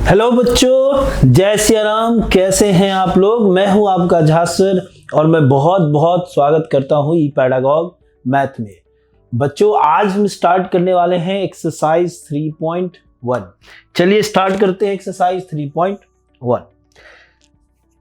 Hello बच्चों, जय सिया राम। कैसे हैं आप लोग? मैं हूं आपका झासर और मैं बहुत बहुत स्वागत करता हूं ई पैडागॉग मैथ में। बच्चों, आज हम स्टार्ट करने वाले हैं एक्सरसाइज 3.1। चलिए स्टार्ट करते हैं एक्सरसाइज 3.1।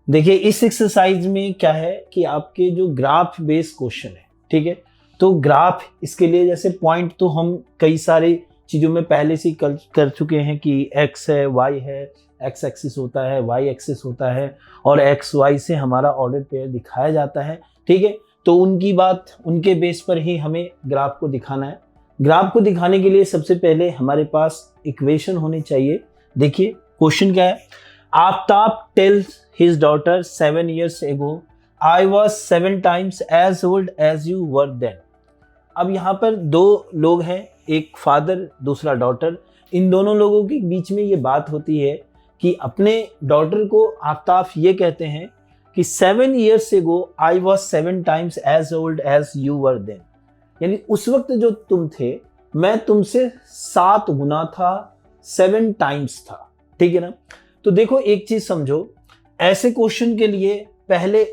देखिए, इस एक्सरसाइज में क्या है कि आपके जो ग्राफ बेस्ड क्वेश्चन है, ठीक है। तो ग्राफ, इसके लिए जैसे पॉइंट तो हम कई सारे चीज़ों में पहले से कर चुके हैं कि x है, y है, x एक्सिस होता है, y एक्सिस होता है और x y से हमारा ऑर्डर पेयर दिखाया जाता है, ठीक है। तो उनके बेस पर ही हमें ग्राफ को दिखाना है। ग्राफ को दिखाने के लिए सबसे पहले हमारे पास इक्वेशन होनी चाहिए। देखिए क्वेश्चन क्या है। Aftab tales his daughter 7 years ago, I was 7 times as old as you were then। अब यहाँ पर दो लोग हैं, एक फादर दूसरा डॉटर। इन दोनों लोगों के बीच में ये बात होती है कि अपने डॉटर को आफ्ताब ये कहते हैं कि 7 years ago I was 7 times as old as you were then। यानी उस वक्त जो तुम थे मैं तुमसे 7 गुना था, 7 times था, ठीक है ना। तो देखो एक चीज समझो, ऐसे क्वेश्चन के लिए पहले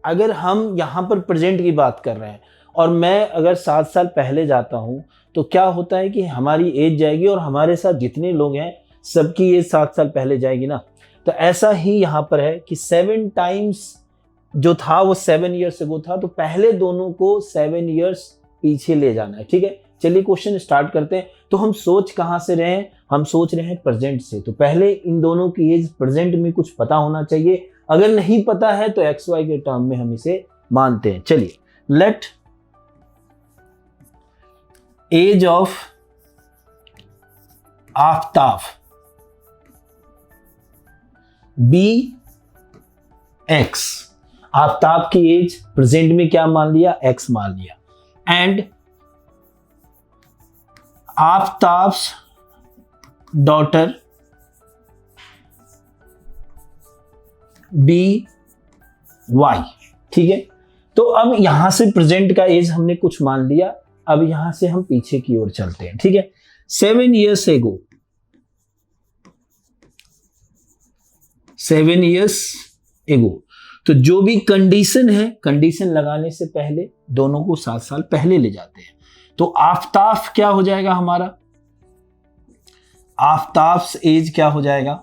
अगर हम यहाँ पर प्रेजेंट की बात कर रहे हैं और मैं अगर 7 साल पहले जाता हूँ तो क्या होता है कि हमारी एज जाएगी और हमारे साथ जितने लोग हैं सबकी एज 7 साल पहले जाएगी ना। तो ऐसा ही यहाँ पर है कि 7 times जो था वो 7 years ago था, तो पहले दोनों को 7 years पीछे ले जाना है, ठीक है। चलिए क्वेश्चन स्टार्ट करते हैं। तो हम सोच कहाँ से रहे हैं? हम सोच रहे हैं प्रेजेंट से। तो पहले इन दोनों की एज प्रेजेंट में कुछ पता होना चाहिए। अगर नहीं पता है तो एक्स वाई के टर्म में हम इसे मानते हैं। चलिए, let age of Aftab be X. Aftab की एज प्रेजेंट में क्या मान लिया? एक्स मान लिया। And Aftab's daughter be Y, ठीक है। तो अब यहां से प्रेजेंट का एज हमने कुछ मान लिया। अब यहां से हम पीछे की ओर चलते हैं, ठीक है। 7 years ago, 7 years ago। तो जो भी कंडीशन है, कंडीशन लगाने से पहले दोनों को 7 साल पहले ले जाते हैं। तो आफ्ताब क्या हो जाएगा हमारा? आफ्ताब्स एज क्या हो जाएगा?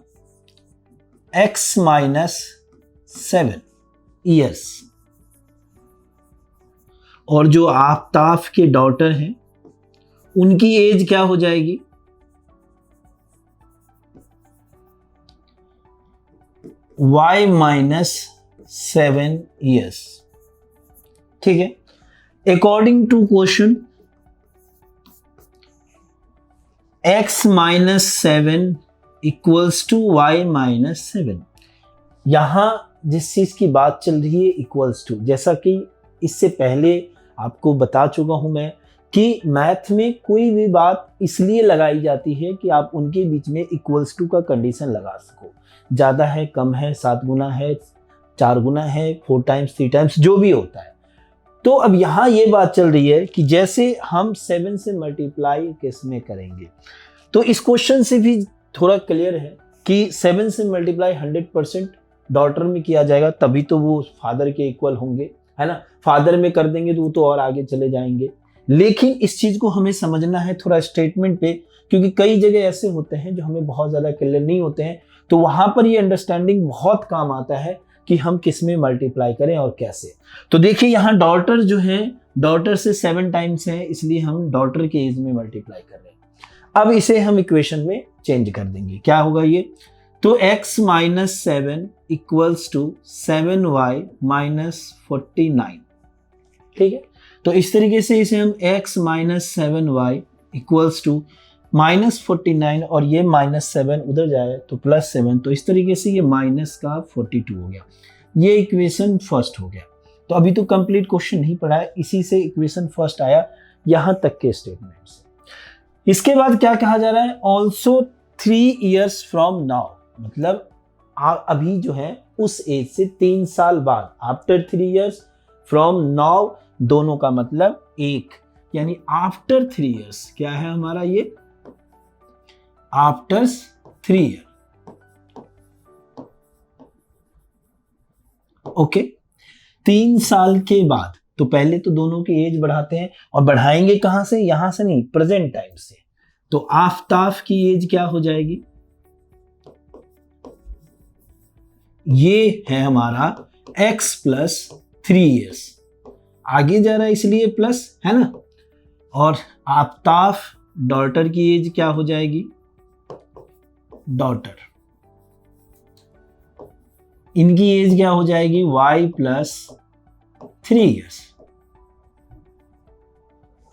x - 7 years। और जो आफ्ताब के डॉटर हैं उनकी एज क्या हो जाएगी? y - 7 years, ठीक है। According to question, x - 7 equals to y - 7। यहां जिस चीज की बात चल रही है इक्वल्स टू, जैसा कि इससे पहले आपको बता चुका हूं मैं कि मैथ में कोई भी बात इसलिए लगाई जाती है कि आप उनके बीच में इक्वल्स टू का कंडीशन लगा सको। ज्यादा है, कम है, 7 गुना है, 4 गुना है, 4 times 3 times, जो भी होता है। तो अब यहाँ ये बात चल रही है कि जैसे हम 7 से मल्टीप्लाई किस में करेंगे, तो इस क्वेश्चन से भी थोड़ा क्लियर है कि 7 से मल्टीप्लाई 100% डॉटर में किया जाएगा, तभी तो वो फादर के इक्वल होंगे, है ना। फादर में कर देंगे तो वो तो और आगे चले जाएंगे। लेकिन इस चीज को हमें समझना है थोड़ा स्टेटमेंट पे, क्योंकि कई जगह ऐसे होते हैं जो हमें बहुत ज्यादा क्लियर नहीं होते हैं। तो वहां पर ये अंडरस्टैंडिंग बहुत काम आता है कि हम किस में मल्टीप्लाई करें और कैसे। तो देखिए यहाँ डॉटर जो है, डॉटर से 7 times है, इसलिए हम डॉटर के एज में मल्टीप्लाई कर रहे हैं। अब इसे हम इक्वेशन में चेंज कर देंगे। क्या होगा ये? तो x - 7 इक्वल्स टू 7y - 49, ठीक है। तो इस तरीके से इसे हम x - 7y इक्वल्स टू -49, और ये -7 उधर जाए तो +7, तो इस तरीके से ये माइनस का 42 हो गया। ये इक्वेशन फर्स्ट हो गया। तो अभी तो कंप्लीट क्वेश्चन नहीं पढ़ा है, इसी से इक्वेशन फर्स्ट आया यहां तक के स्टेटमेंट से। इसके बाद क्या कहा जा रहा है? ऑल्सो 3 years फ्रॉम नाउ, मतलब अभी जो है उस एज से 3 साल बाद, आफ्टर 3 years फ्रॉम नाउ, दोनों का मतलब एक, यानी आफ्टर 3 years क्या है हमारा? ये आफ्टर 3 years, ओके 3 साल के बाद, तो पहले तो दोनों की एज बढ़ाते हैं, और बढ़ाएंगे कहां से, यहां से नहीं, प्रेजेंट टाइम से। तो आफताब की एज क्या हो जाएगी, ये है हमारा x प्लस 3 ईयर्स, आगे जा रहा है इसलिए प्लस है ना। और आफताब डॉटर की एज क्या हो जाएगी, डॉटर, इनकी एज क्या हो जाएगी, y plus 3 years.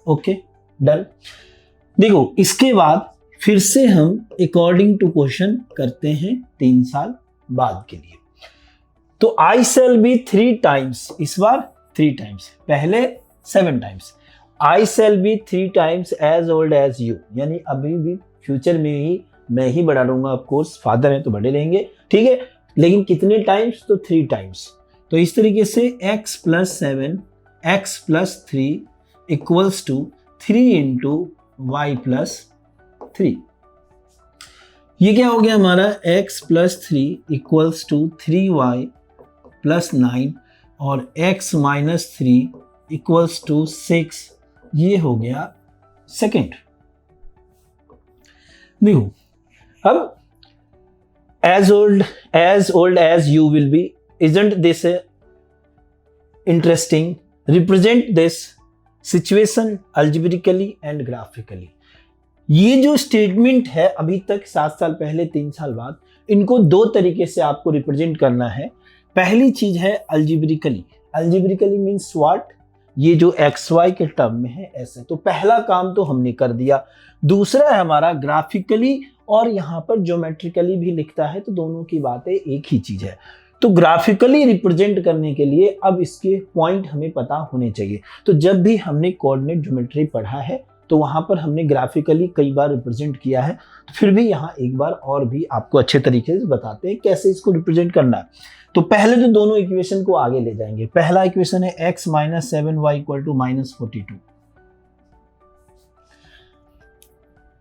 Okay done. देखो इसके बाद फिर से हम अकॉर्डिंग टू क्वेश्चन करते हैं 3 साल बाद के लिए। तो आई शैल बी 3 टाइम्स, इस बार 3 टाइम्स, पहले 7 times. I shall be 3 times as old as you, यानी अभी भी फ्यूचर में ही मैं ही बड़ा रहूंगा, ऑफ कोर्स फादर है तो बड़े रहेंगे, ठीक है, लेकिन कितने टाइम्स, तो 3 टाइम्स। तो इस तरीके से x plus 7 x plus 3 equals to 3 into y plus 3। ये क्या हो गया हमारा, x plus 3 equals to 3y plus 9 और x माइनस 3 इक्वल्स टू 6, ये हो गया सेकेंड। देखो अब as old as you will be, isn't this interesting? Represent this situation algebraically and graphically. ये जो स्टेटमेंट है अभी तक 7 साल पहले 3 साल बाद, इनको 2 तरीके से आपको रिप्रेजेंट करना है। पहली चीज है अल्जेब्रिकली। अल्जेब्रिकली मीन्स व्हाट, ये जो एक्स वाई के टर्म में है ऐसे, तो पहला काम तो हमने कर दिया। दूसरा है हमारा ग्राफिकली, और यहाँ पर ज्योमेट्रिकली भी लिखता है, तो दोनों की बातें एक ही चीज है। तो ग्राफिकली रिप्रेजेंट करने के लिए अब इसके पॉइंट हमें पता होने चाहिए। तो जब भी हमने कोऑर्डिनेट ज्योमेट्री पढ़ा है तो वहां पर हमने ग्राफिकली कई बार रिप्रेजेंट किया है, तो फिर भी यहाँ एक बार और भी आपको अच्छे तरीके से बताते हैं कैसे इसको रिप्रेजेंट करना है। तो पहले तो दोनों इक्वेशन को आगे ले जाएंगे। पहला इक्वेशन है x minus 7y equal to minus 42,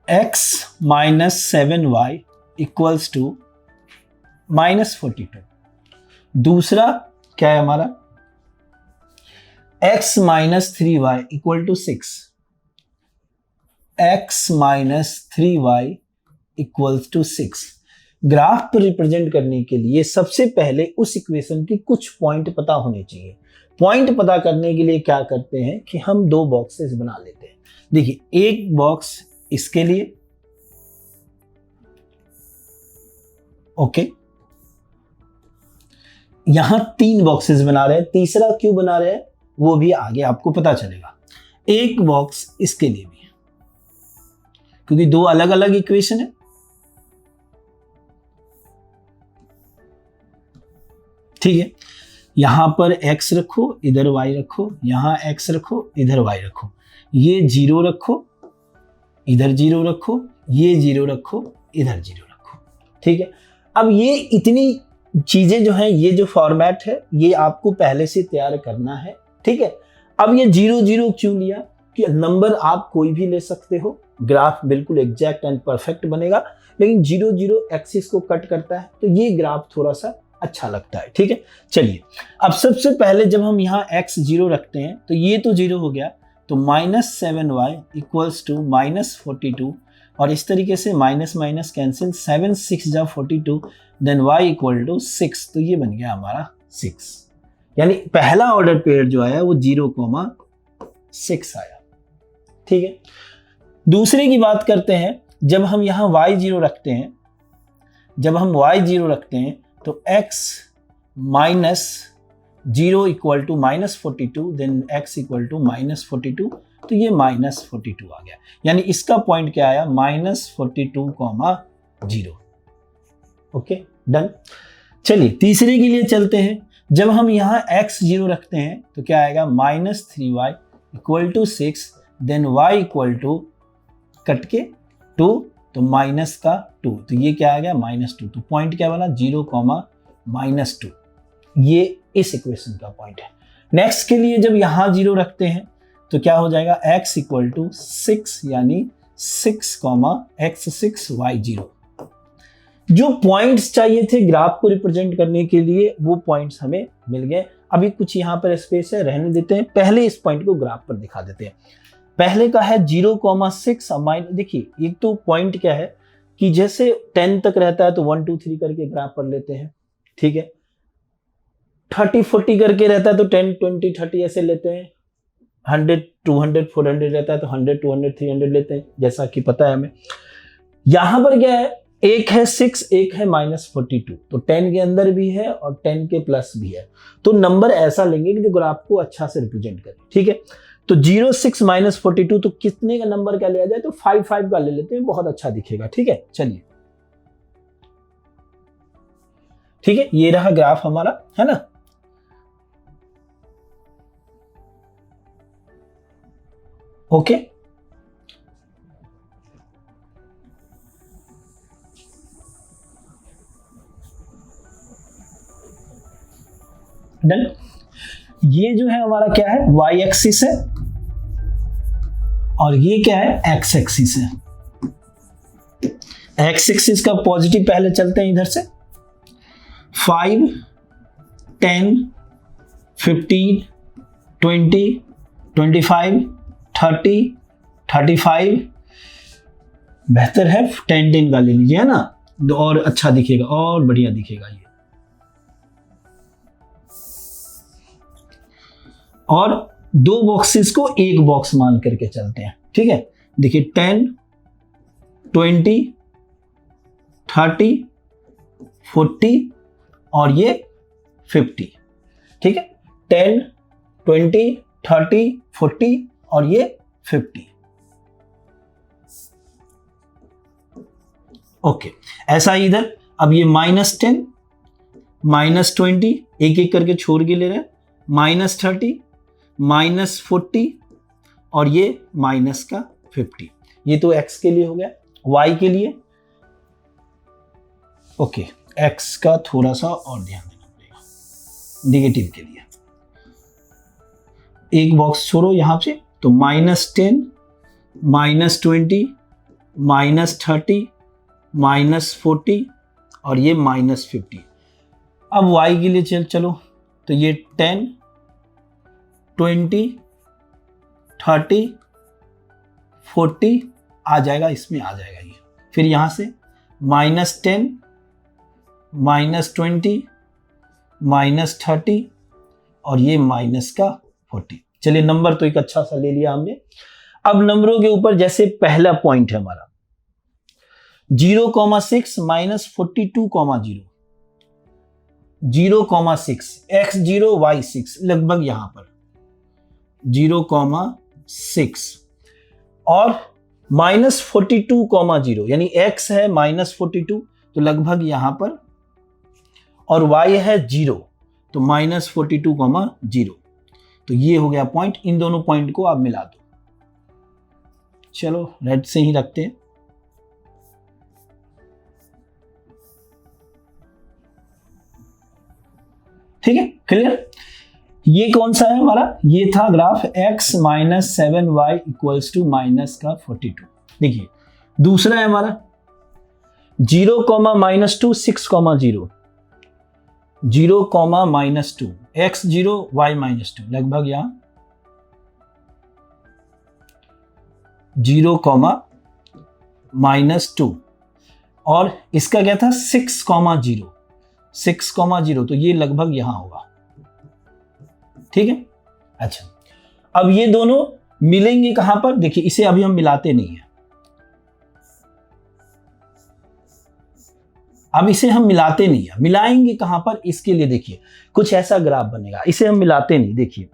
x minus 7y equals to minus 42। दूसरा क्या है हमारा, x minus 3y equal to 6, x minus 3y equals to 6। Graph पर रिप्रेजेंट करने के लिए सबसे पहले उस इक्वेशन की कुछ पॉइंट पता होने चाहिए। पॉइंट पता करने के लिए क्या करते हैं कि हम 2 बॉक्सेस बना लेते हैं। देखिए एक बॉक्स इसके लिए, ओके, यहां 3 बॉक्सेस बना रहे हैं, तीसरा क्यों बना रहे हैं वो भी आगे आपको पता चलेगा। एक बॉक्स इसके लिए भी, क्योंकि 2 अलग अलग इक्वेशन है। ठीक है, यहां पर x रखो, इधर y रखो, यहां x रखो, इधर y रखो, ये 0 रखो, इधर 0 रखो, ये 0 रखो, इधर 0 रखो। ठीक है, अब ये इतनी चीजें जो हैं, ये जो फॉर्मेट है ये आपको पहले से तैयार करना है। ठीक है, अब ये 0 0 क्यों लिया, कि नंबर आप कोई भी ले सकते हो, ग्राफ बिल्कुल एग्जैक्ट एंड परफेक्ट बनेगा, लेकिन 0 0 एक्सिस को कट करता है, तो ये ग्राफ थोड़ा सा अच्छा लगता है। ठीक है, चलिए अब सबसे पहले जब हम यहाँ x 0 रखते हैं तो ये तो 0 हो गया, तो minus 7y equals to minus 42, और इस तरीके से माइनस माइनस कैंसिल, 7 6 जा 42, देन y इक्वल टू 6, तो ये बन गया हमारा 6। यानी पहला ऑर्डर पेयर जो आया वो 0,6 आया। ठीक है, दूसरे की बात करते हैं। जब हम यहाँ y 0 रखते हैं, जब हम y 0 रखते हैं तो x minus 0 equal to minus 42, then x equal to minus 42, तो ये माइनस 42 आ गया। यानी इसका पॉइंट क्या आया, माइनस 42,0। Okay done. चलिए तीसरे के लिए चलते हैं। जब हम यहाँ x 0 रखते हैं तो क्या आएगा, minus 3y equal to 6, then y equal to cut के 2, तो माइनस का 2, तो ये क्या आ गया, माइनस 2। तो पॉइंट क्या बना, 0,-2। ये इस इक्वेशन का पॉइंट है। नेक्स्ट के लिए जब यहाँ 0 रखते हैं तो क्या हो जाएगा, x इक्वल टू 6, यानी 6, x 6 y 0। जो पॉइंट्स चाहिए थे ग्राफ को रिप्रेजेंट करने के लिए वो पॉइंट्स हमें मिल गए। अभी कुछ यहाँ पर स्पेस है, रहने देते हैं, पहले इस पॉइंट को ग्राफ पर दिखा देते हैं। पहले का है 0,6 देखिए एक तो पॉइंट क्या है कि जैसे 10 तक रहता है तो 1 2 3 करके ग्राफ पर लेते हैं, ठीक है। 30 40 करके रहता है तो 10 20 30 ऐसे लेते हैं। 100 200 400 रहता है तो 100 200 300 लेते हैं, जैसा कि पता है हमें। यहां पर क्या है, एक है 6, एक है -42, तो 10 के अंदर भी है और 10 के प्लस भी है। तो नंबर ऐसा लेंगे कि जो ग्राफ को अच्छा से रिप्रेजेंट करे, ठीक है। तो 0 6 -42, तो कितने का नंबर क्या लिया जाए, तो 5 5 का ले लेते हैं, बहुत अच्छा दिखेगा, ठीक है। चलिए, ठीक है, ये रहा ग्राफ हमारा, है ना। Okay, done. ये जो है हमारा क्या है, y एक्सिस है और ये क्या है, x एक्सिस है। x एक्सिस का पॉजिटिव पहले चलते हैं इधर से। 5 10 15 20 25 30 35, बेहतर है 10 10 का ले लीजिए, है ना, और अच्छा दिखेगा और बढ़िया दिखेगा ये। और दो बॉक्सेस को एक बॉक्स मान करके चलते हैं, ठीक है। देखिए 10 20 30 40 और ये 50, ठीक है। 10 20 30 40 और ये 50। ओके, ऐसा ही इधर। अब ये -10 -20 एक एक करके छोड़ के ले रहे हैं, -30 -40 और ये -50। ये तो x के लिए हो गया। y के लिए ओके, x का थोड़ा सा और ध्यान देना पड़ेगा, नेगेटिव के लिए एक बॉक्स छोड़ो यहां से, तो -10 -20 -30 -40 और ये -50। अब y के लिए चलो, तो ये 10 20 30 40 आ जाएगा, इसमें आ जाएगा ये। फिर यहां से -10 -20 -30 और ये -40। चलिए, नंबर तो एक अच्छा सा ले लिया हमने। अब नंबरों के ऊपर जैसे पहला पॉइंट है हमारा 0,6 -42,0, 0,6 x0 y6, लगभग यहां पर 0,6 और -42,0 यानी x है -42, तो लगभग यहां पर, और y है 0, तो -42,0। तो ये हो गया पॉइंट। इन दोनों पॉइंट को आप मिला दो। चलो रेड से ही रखते हैं। ठीक है, क्लियर। ये कौन सा है हमारा, ये था ग्राफ x - 7y = -42। देखिए दूसरा है हमारा 0, -2 6,0, 0, -2 x0 y -2, लगभग यहां 0, -2 और इसका क्या था 6,0, 6,0, तो ये लगभग यहां होगा, ठीक है। अच्छा, अब ये दोनों मिलेंगे कहां पर, देखिए इसे अभी हम मिलाते नहीं है, अब इसे हम मिलाते नहीं है, मिलाएंगे कहां पर, इसके लिए देखिए कुछ ऐसा ग्राफ बनेगा, इसे हम मिलाते नहीं। देखिए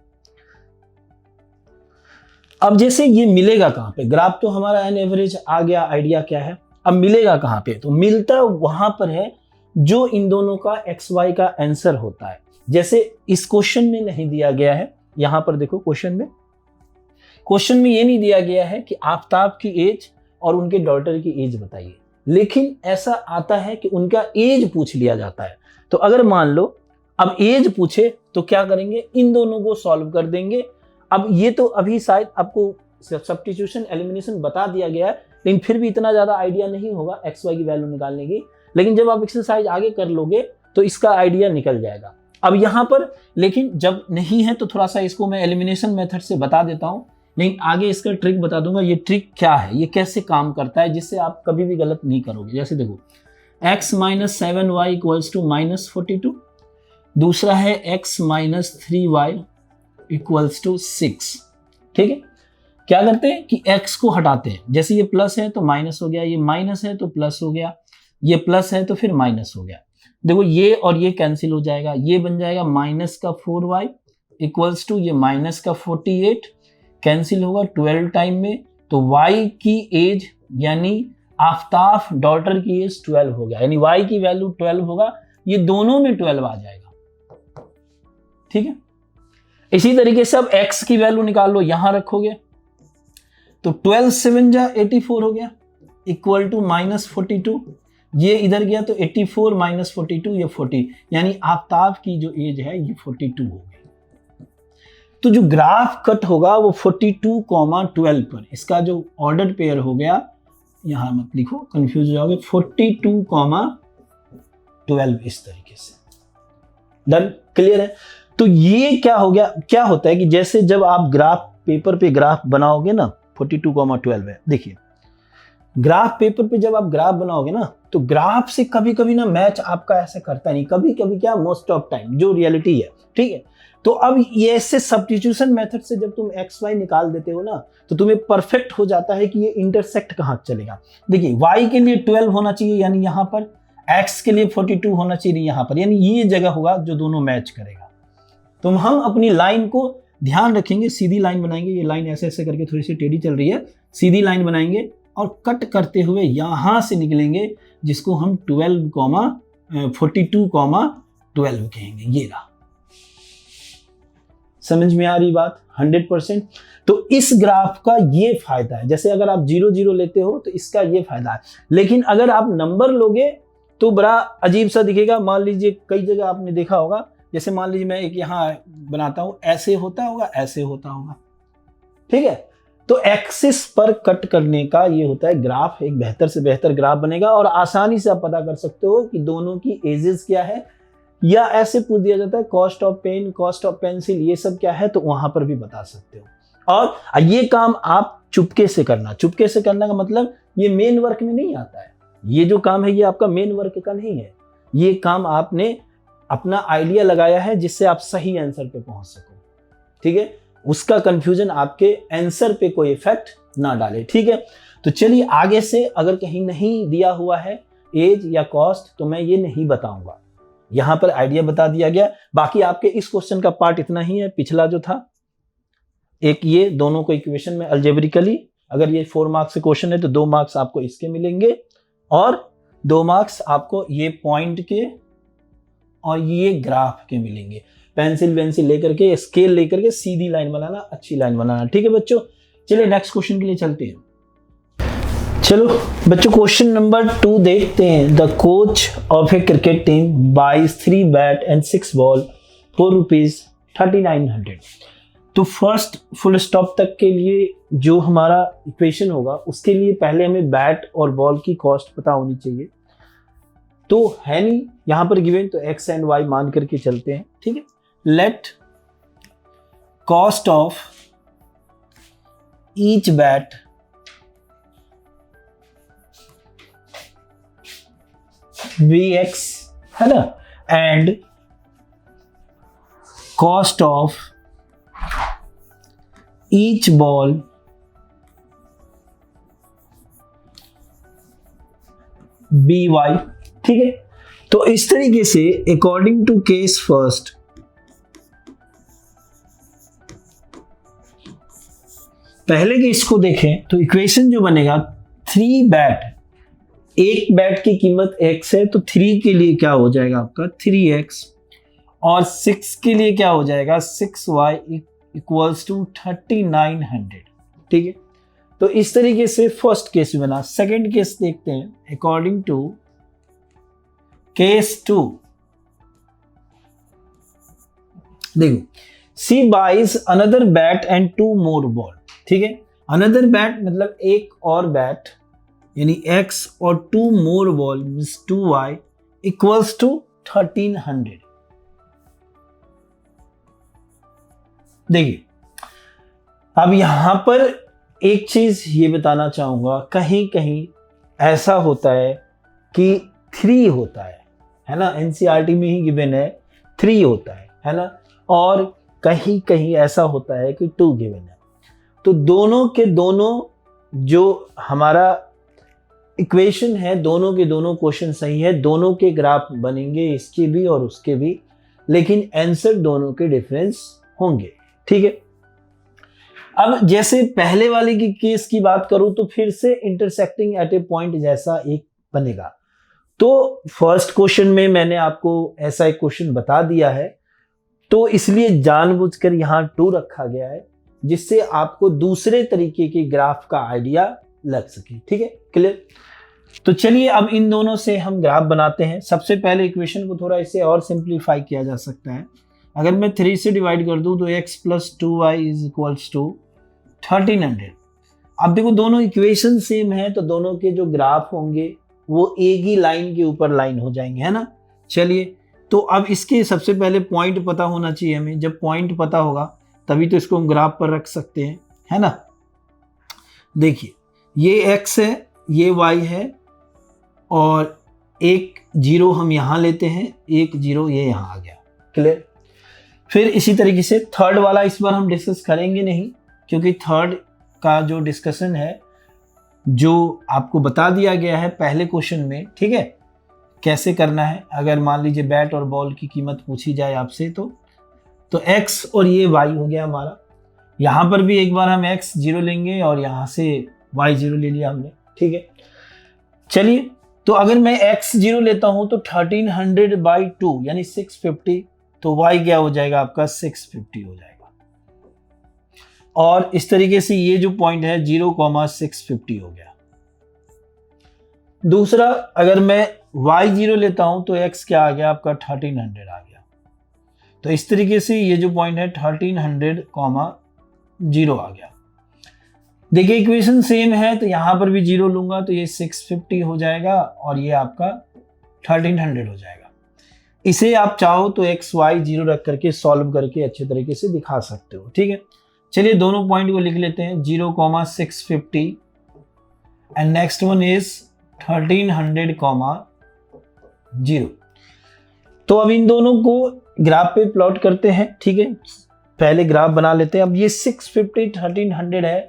अब जैसे ये मिलेगा कहां पे, ग्राफ तो हमारा एन एवरेज आ गया, आइडिया क्या है। अब मिलेगा कहां पे, तो मिलता वहां पर है जो इन दोनों का एक्स वाई का आंसर होता है। जैसे इस क्वेश्चन में नहीं दिया गया है, यहां पर देखो क्वेश्चन में ये नहीं दिया गया है कि आफताब की एज और उनके डॉटर की एज बताइए, लेकिन ऐसा आता है कि उनका एज पूछ लिया जाता है। तो अगर मान लो अब एज पूछे तो क्या करेंगे, इन दोनों को सॉल्व कर देंगे। अब ये तो अभी शायद आपको सब्स्टिट्यूशन एलिमिनेशन बता दिया गया है, लेकिन फिर भी इतना ज्यादा आइडिया नहीं होगा एक्स वाई की वैल्यू निकालने की। लेकिन जब आप एक्सरसाइज आगे कर लोगे तो इसका आइडिया निकल जाएगा। अब यहाँ पर लेकिन जब नहीं है तो थोड़ा सा इसको मैं एलिमिनेशन मेथड से बता देता हूँ, लेकिन आगे इसका ट्रिक बता दूंगा। ये ट्रिक क्या है, ये कैसे काम करता है, जिससे आप कभी भी गलत नहीं करोगे। जैसे देखो x minus 7y equals to minus 42, दूसरा है x minus 3y equals to 6। ठीक है, क्या करते हैं कि x को हटाते हैं, जैसे ये प्लस है तो माइनस हो गया, ये माइनस है तो प्लस हो गया, ये प्लस है तो फिर माइनस हो गया। देखो ये और ये कैंसिल हो जाएगा, ये बन जाएगा माइनस का 4y इक्वल्स टू ये माइनस का 48, कैंसिल होगा 12 टाइम में, तो y की एज यानी आफ्ताब डॉटर की एज 12 हो गया, यानी y की वैल्यू 12 होगा, ये दोनों में 12 आ जाएगा। ठीक है, इसी तरीके से अब x की वैल्यू निकाल लो, यहां रखोगे तो 12 7 जा 84 हो गया इक्वल टू माइनस 42, ये इधर गया तो 84 माइनस 42 ये 40, यानी आफ्ताब की जो एज है ये 42 हो गई। तो जो ग्राफ कट होगा वो 42,12 पर, इसका जो ऑर्डर पेयर हो गया, यहां मत लिखो कंफ्यूज हो जाओगे, 42,12 इस तरीके से। डन, क्लियर है। तो ये क्या हो गया, क्या होता है कि जैसे जब आप ग्राफ पेपर पे ग्राफ बनाओगे ना, 42,12 है, देखिए ग्राफ पेपर पे जब आप ग्राफ बनाओगे ना तो ग्राफ से कभी कभी ना मैच आपका ऐसे करता नहीं, कभी कभी क्या, मोस्ट ऑफ टाइम जो रियलिटी है। ठीक है, तो अब ये ऐसे सब्स्टिट्यूशन मेथड से जब तुम एक्स वाई निकाल देते हो ना तो तुम्हें परफेक्ट हो जाता है कि ये इंटरसेक्ट कहाँ चलेगा। देखिए y के लिए 12 होना चाहिए यानी यहाँ पर, x के लिए 42 होना चाहिए यहाँ पर, यानी ये जगह होगा जो दोनों मैच करेगा। तो हम अपनी लाइन को ध्यान रखेंगे, सीधी लाइन बनाएंगे, ये लाइन ऐसे ऐसे करके थोड़ी सी टेढ़ी चल रही है, सीधी लाइन बनाएंगे और कट करते हुए यहां से निकलेंगे, जिसको हम 42,12 कहेंगे। ये रहा, समझ में आ रही बात 100%। तो इस ग्राफ का ये फायदा है, जैसे अगर आप 0 0 लेते हो तो इसका ये फायदा है, लेकिन अगर आप नंबर लोगे तो बड़ा अजीब सा दिखेगा। मान लीजिए कई जगह आपने देखा होगा, जैसे मान लीजिए मैं एक यहां बनाता हूं, ऐसे होता होगा, ऐसे होता होगा। ठीक है, तो एक्सिस पर कट करने का ये होता है ग्राफ, एक बेहतर से बेहतर ग्राफ बनेगा और आसानी से आप पता कर सकते हो कि दोनों की एजेस क्या है, या ऐसे पूछ दिया जाता है cost of pen, cost of pencil, ये सब क्या है, तो वहां पर भी बता सकते हो। और ये काम आप चुपके से करना, चुपके से करना का मतलब ये मेन वर्क में नहीं आता है, ये जो काम है ये आपका मेन वर्क का नहीं है, ये काम आपने अपना आइडिया लगाया है जिससे आप सही आंसर पे पहुंच सको। ठीक है, उसका कंफ्यूजन आपके आंसर पे कोई इफेक्ट ना डाले। ठीक है, तो चलिए आगे से अगर कहीं नहीं दिया हुआ है एज या कॉस्ट तो मैं ये नहीं बताऊंगा, यहां पर आइडिया बता दिया गया। बाकी आपके इस क्वेश्चन का पार्ट इतना ही है, पिछला जो था एक ये दोनों को इक्वेशन में अलजेब्रिकली, अगर ये 4 मार्क्स से क्वेश्चन है तो 2 मार्क्स आपको इसके मिलेंगे और 2 मार्क्स आपको ये पॉइंट के और ये ग्राफ के मिलेंगे। पेंसिल वेंसिल लेकर के, स्केल लेकर के सीधी लाइन बनाना, अच्छी लाइन बनाना। ठीक है बच्चों, चलिए नेक्स्ट क्वेश्चन के लिए चलते हैं। चलो बच्चों क्वेश्चन नंबर 2 देखते हैं। The coach of a cricket team buys 3 bat and 6 ball for ₹3900। तो फर्स्ट फुल स्टॉप तक के लिए जो हमारा इक्वेशन होगा उसके लिए पहले हमें बैट और बॉल की कॉस्ट पता होनी चाहिए, तो है नहीं यहां पर गिवन, तो x एंड y मान करके चलते हैं। ठीक है, late cost of each bat Vx है ना, and cost of each ball By। ठीक है, तो इस तरीके से अकॉर्डिंग टू केस फर्स्ट पहले के इसको देखें तो इक्वेशन जो बनेगा 3 बैट, एक बैट की कीमत x है तो 3 के लिए क्या हो जाएगा आपका 3x, और 6 के लिए क्या हो जाएगा 6y इक्वल्स टू 3900। ठीक है, तो इस तरीके से फर्स्ट केस बना। सेकंड केस देखते हैं अकॉर्डिंग टू केस 2। देखो, see byes another bat and 2 more ball. ठीक है, अनदर बैट मतलब एक और बैट यानी x और 2 more y means 2y equals to 1300। देखिए अब यहां पर एक चीज ये बताना चाहूंगा, कहीं कहीं ऐसा होता है कि 3 होता है ना, एनसीईआरटी में ही गिवन है 3 होता है ना, और कहीं कहीं ऐसा होता है कि 2 गिवन है। तो दोनों के दोनों जो हमारा इक्वेशन है, दोनों के दोनों क्वेश्चन सही है, दोनों के ग्राफ बनेंगे, इसके भी और उसके भी, लेकिन आंसर दोनों के डिफरेंस होंगे। ठीक है, अब जैसे पहले वाले की केस की बात करूं तो फिर से इंटरसेक्टिंग एट ए पॉइंट जैसा एक बनेगा। तो फर्स्ट क्वेश्चन में मैंने आपको ऐसा एक क्वेश्चन बता दिया है, तो इसलिए जानबूझकर यहां 2 रखा गया है, जिससे आपको दूसरे तरीके के ग्राफ का आइडिया लग सके। ठीक है, क्लियर? तो चलिए अब इन दोनों से हम ग्राफ बनाते हैं। सबसे पहले इक्वेशन को थोड़ा इससे और सिंप्लीफाई किया जा सकता है। अगर मैं 3 से डिवाइड कर दूं तो x plus 2y is equals to 1300। अब देखो दोनों इक्वेशन सेम है, तो दोनों के जो ग्राफ होंगे वो एक ही लाइन के ऊपर लाइन हो जाएंगे, है ना। चलिए, तो अब इसके सबसे पहले पॉइंट पता होना चाहिए हमें। जब पॉइंट पता होगा तभी तो इसको हम ग्राफ पर रख सकते हैं, है ना। देखिए ये x है, ये y है, और एक 0 हम यहां लेते हैं, एक 0 ये यहां आ गया। क्लियर? फिर इसी तरीके से थर्ड वाला इस बार हम डिस्कस करेंगे नहीं, क्योंकि थर्ड का जो डिस्कशन है जो आपको बता दिया गया है पहले क्वेश्चन में, ठीक है, कैसे करना है। अगर मान लीजिए बैट और बॉल की कीमत पूछी जाए आपसे तो x और ये y हो गया हमारा। यहां पर भी एक बार हम x 0 लेंगे और यहां से y 0 ले लिया हमने। ठीक है, चलिए, तो अगर मैं x 0 लेता हूं तो 1300 बाई 2 यानी 650, तो y क्या हो जाएगा आपका 650 हो जाएगा। और इस तरीके से ये जो पॉइंट है 0,650 हो गया। दूसरा, अगर मैं y 0 लेता हूं तो x क्या आ गया आपका 1300 आ गया। तो इस तरीके से ये जो पॉइंट है 1300, 0 आ गया। देखिए इक्वेशन सेम है, तो यहां पर भी 0 लूंगा तो ये 650 हो जाएगा और ये आपका 1300 हो जाएगा। इसे आप चाहो तो x y 0 रख करके सॉल्व करके अच्छे तरीके से दिखा सकते हो। ठीक है, चलिए दोनों पॉइंट को लिख लेते हैं, 0,650 एंड नेक्स्ट वन इज 1300, 0। तो अब इन दोनों को ग्राफ पे प्लॉट करते हैं। ठीक है, पहले ग्राफ बना लेते हैं। अब ये 650 1300 है,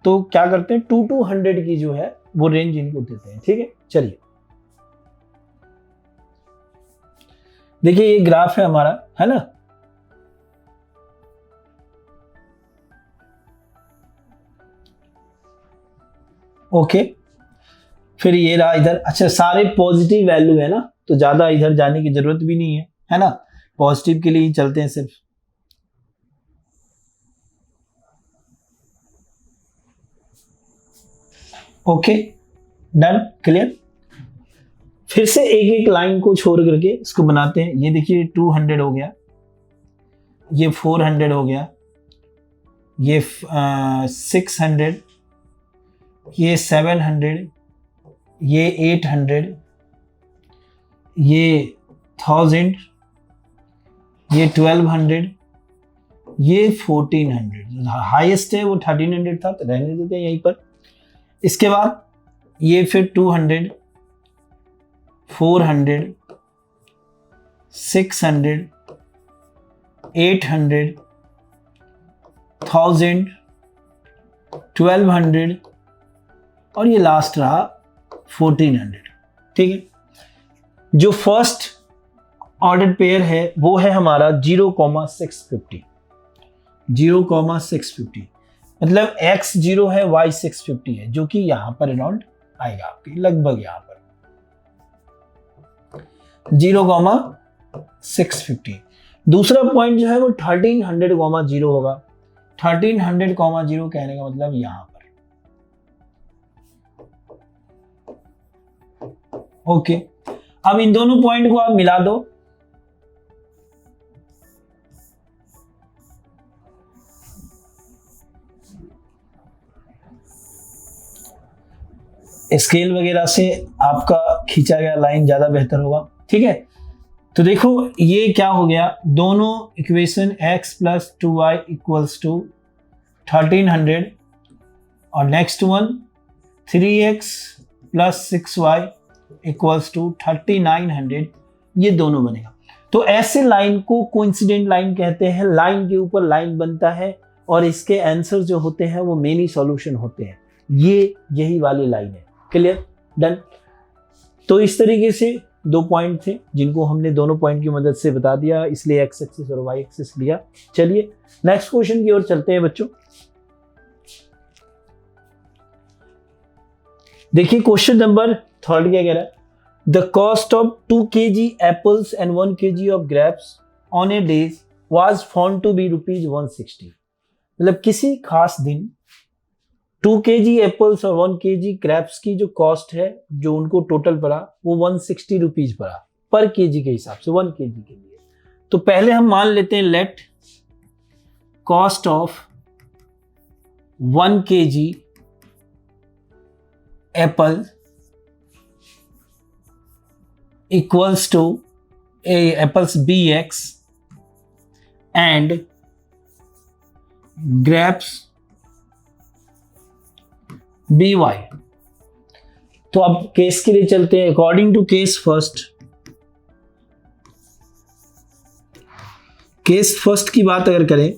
तो क्या करते हैं 2 to 100 की जो है वो रेंज इनको देते हैं। ठीक है, चलिए देखिए ये ग्राफ है हमारा, है ना। ओके, फिर ये रहा इधर। अच्छा, सारे पॉजिटिव वैल्यू है ना, तो ज्यादा इधर जाने की जरूरत भी नहीं है ना, पॉजिटिव के लिए ही चलते हैं सिर्फ। Okay, done, clear. फिर से एक एक लाइन को छोड़ करके इसको बनाते हैं। ये देखिए 200 हो गया, ये 400 हो गया, ये 600, ये 700, ये 800, ये 1000, ये 1200, ये 1400। हाईएस्ट है वो 1300 था, तो रहने देते हैं यहीं पर। इसके बाद ये फिर 200, 400, 600, 800, 1000, 1200 और ये लास्ट रहा 1400। ठीक है, जो फर्स्ट ऑर्डर पेयर है वो है हमारा 0,650, 0,650 मतलब x 0 है, y 650 है, जो कि यहां पर अराउंड आएगा आपके लगभग यहां पर 0,650। दूसरा पॉइंट जो है वो 1300, 0 होगा। 1300, 0 कहने का मतलब यहां पर। ओके, अब इन दोनों पॉइंट को आप मिला दो। स्केल वगैरह से आपका खींचा गया लाइन ज़्यादा बेहतर होगा। ठीक है, तो देखो ये क्या हो गया, दोनों equation x plus 2y equals to 1300 और next one 3x plus 6y equals to 3900, ये दोनों बनेगा। तो ऐसे लाइन को कोइंसिडेंट लाइन कहते हैं। लाइन के ऊपर लाइन बनता है और इसके आंसर जो होते हैं वो मेनी सॉल्यूशन होते हैं। ये यही वाली लाइन है। Clear, done. तो इस तरीके से 2 पॉइंट थे जिनको हमने दोनों पॉइंट की मदद से बता दिया, इसलिए एक्स एक्सिस और वाई एक्सिस लिया। चलिए नेक्स्ट क्वेश्चन की ओर चलते हैं बच्चों। देखिए क्वेश्चन नंबर 3 क्या कह रहा है, the cost of 2 kg apples and 1 kg of grapes on a days was found to be ₹160। मतलब किसी खास दिन 2 kg एप्पल्स और 1 kg ग्रेप्स की जो कॉस्ट है, जो उनको टोटल पड़ा, वो 160 रुपीज पड़ा पर केजी के हिसाब से, 1 kg के लिए। तो पहले हम मान लेते हैं let cost of 1 kg apple equals to apples BX and grapes BY। तो अब केस के लिए चलते हैं। अकॉर्डिंग टू केस फर्स्ट की बात अगर करें,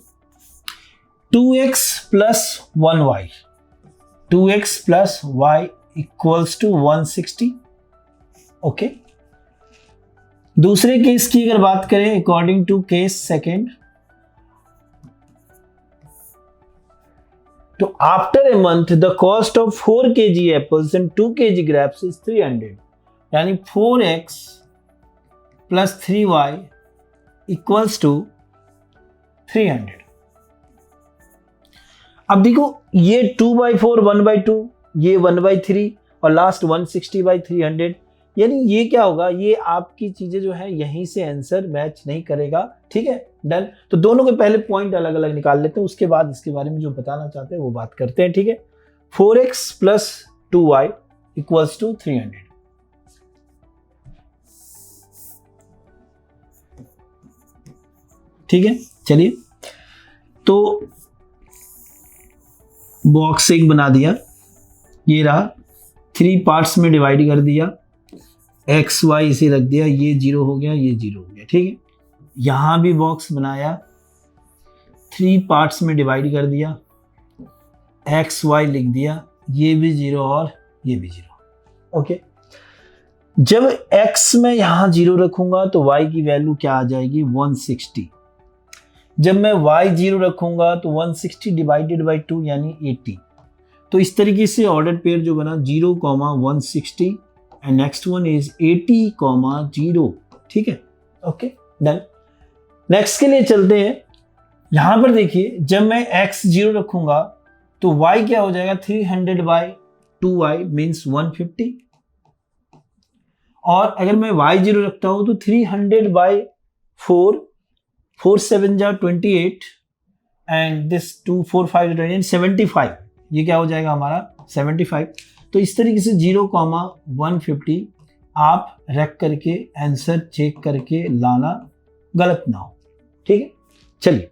2x plus 1y, 2x plus y equals to 160। Okay, दूसरे केस की अगर बात करें, अकॉर्डिंग टू केस सेकेंड, तो after a month the cost of 4 kg apples and 2 kg grapes is 300, यानी 4x plus 3y equals to 300। अब देखो ये 2/4 1/2, ये 1/3 और लास्ट 160/300, यानी ये क्या होगा, ये आपकी चीजें जो है यहीं से आंसर मैच नहीं करेगा। ठीक है, डन। तो दोनों के पहले पॉइंट अलग अलग निकाल लेते हैं, उसके बाद इसके बारे में जो बताना चाहते हैं वो बात करते हैं। ठीक है, 4x plus 2y equals to 300। ठीक है, चलिए तो बॉक्स एक बना दिया, ये रहा, 3 पार्ट्स में डिवाइड कर दिया, एक्स वाई इसे रख दिया, ये 0 हो गया, ये 0 हो गया। ठीक है, यहां भी बॉक्स बनाया, 3 पार्ट्स में डिवाइड कर दिया, एक्स वाई लिख दिया, ये भी 0 और ये भी 0। ओके, जब x में यहां 0 रखूंगा तो y की वैल्यू क्या आ जाएगी, 160। जब मैं y 0 रखूंगा तो 160 डिवाइडेड बाई 2 यानी 80। तो इस तरीके से ऑर्डर पेयर जो बना 0, 160 एंड नेक्स्ट वन इज 80, 0। ठीक है, ओके, डन। नेक्स्ट के लिए चलते हैं। यहां पर देखिए, जब मैं x 0 रखूंगा तो y क्या हो जाएगा, 300/2y मीन्स 150। और अगर मैं y 0 रखता हूं तो 300/4, 4 7 जा 28 एंड दिस 2 4 5 75, ये क्या हो जाएगा हमारा 75। तो इस तरीके से 0, 150 आप रख करके आंसर चेक करके लाना, गलत ना हो। ठीक है, चलिए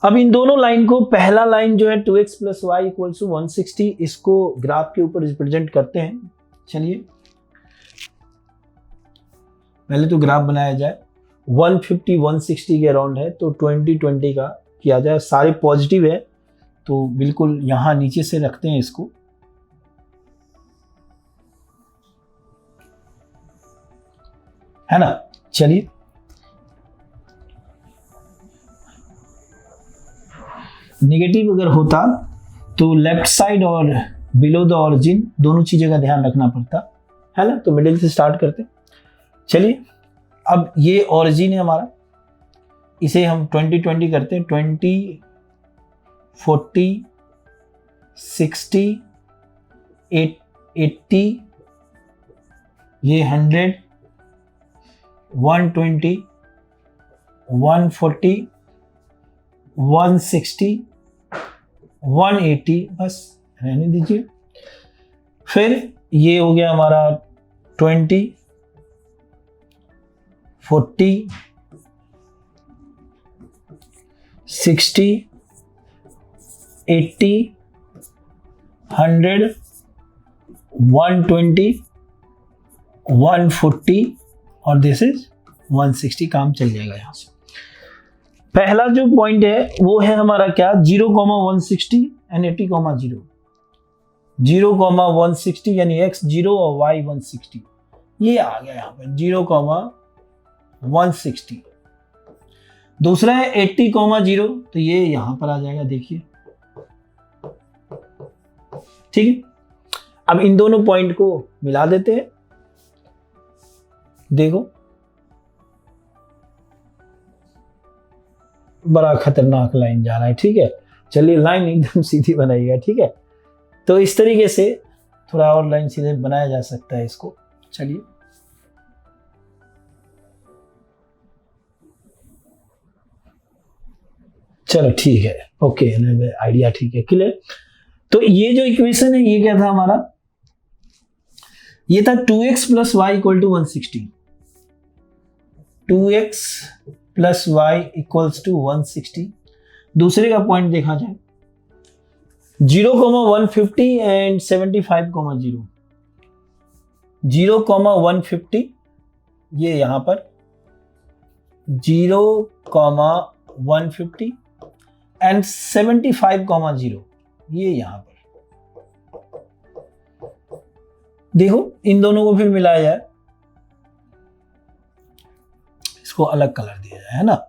अब इन दोनों लाइन को, पहला लाइन जो है 2x plus y equal to 160, इसको ग्राफ के ऊपर रिप्रेजेंट करते हैं। चलिए पहले तो ग्राफ बनाया जाए, 150 160 के अराउंड है, तो 20 का किया जाए। सारे पॉजिटिव है तो बिल्कुल यहां नीचे से रखते हैं इसको। है ना, चलिए नेगेटिव अगर होता तो लेफ्ट साइड और बिलो द ऑरिजिन दोनों चीजें का ध्यान रखना पड़ता है ना। तो मिडिल से स्टार्ट करते। चलिए अब ये ऑरिजिन है हमारा, इसे हम 20 करते हैं। 20 40 60 80, ये 100 120 140 160 180, बस रहने दीजिए। फिर ये हो गया हमारा 20, 40, 60, 80, 100, 120, 140 और दिस इज 160। काम चल जाएगा यहां से। पहला जो पॉइंट है वो है हमारा क्या, 0,160 एंड 80,0। 0,160 यानी x 0 और y 160, ये आ गया यहाँ पे 0,160। दूसरा है 80,0, तो ये यहां पर आ जाएगा, देखिए ठीक है। अब इन दोनों पॉइंट को मिला देते हैं, देखो बड़ा खतरनाक लाइन जा रहा है, ठीक है। चलिए लाइन एकदम सीधी बनाइएगा, ठीक है। तो इस तरीके से थोड़ा और लाइन सीधे बनाया जा सकता है इसको। चलिए चलो ठीक है, ओके, आइडिया ठीक है, क्लियर। तो ये जो इक्वेशन है ये क्या था हमारा, ये था 2x plus y equal to 160। 2x plus y equals to 160। दूसरे का पॉइंट देखा जाए 0,150 एंड 75,0। 0,150 ये यहां पर 0,150 एंड 75,0 ये यहां पर। देखो इन दोनों को फिर मिलाया जाए, इसको अलग कलर दिया जाए, है ना।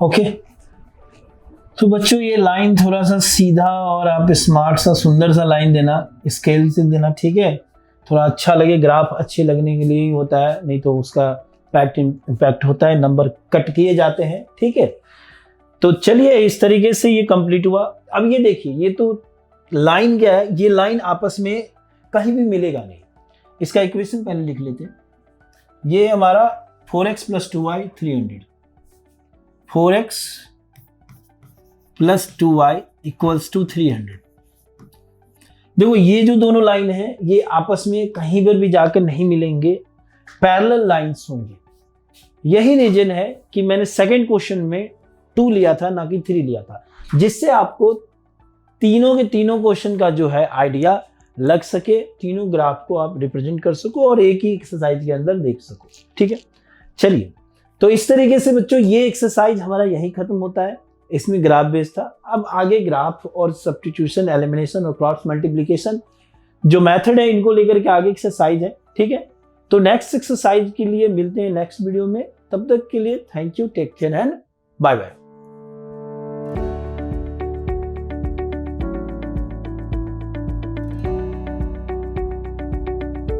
ओके तो बच्चों ये लाइन थोड़ा सा सीधा और आप स्मार्ट सा सुंदर सा लाइन देना, स्केल से देना, ठीक है। थोड़ा अच्छा लगे, ग्राफ अच्छे लगने के लिए ही होता है, नहीं तो उसका इम्पैक्ट होता है, नंबर कट किए जाते हैं, ठीक है। तो चलिए इस तरीके से ये कंप्लीट हुआ। अब ये देखिए, ये तो लाइन क्या है, ये लाइन आपस में कहीं भी मिलेगा नहीं। इसका इक्वेशन पहले लिख लेते हैं। ये हमारा 4x plus 2y 300, 4x plus 2y equals to 300। देखो ये जो दोनों लाइन है ये आपस में कहीं पर भी जाकर नहीं मिलेंगे, पैरेलल लाइंस होंगे। यही रीजन है कि मैंने सेकंड क्वेश्चन में 2 लिया था ना कि 3 लिया था, जिससे आपको तीनों के तीनों क्वेश्चन का जो है आइडिया लग सके, तीनों ग्राफ को आप रिप्रेजेंट कर सको और एक ही एक्सरसाइज के अंदर देख सको, ठीक है। चलिए तो इस तरीके से बच्चों ये एक्सरसाइज हमारा यही खत्म होता है। इसमें ग्राफ बेस्ड था। अब आगे ग्राफ और सब्स्टिट्यूशन, एलिमिनेशन और क्रॉस मल्टीप्लिकेशन जो मेथड है इनको लेकर के आगे एक्सरसाइज है, ठीक है। तो नेक्स्ट एक्सरसाइज के लिए मिलते हैं नेक्स्ट वीडियो में। तब तक के लिए thank you, take care and bye bye.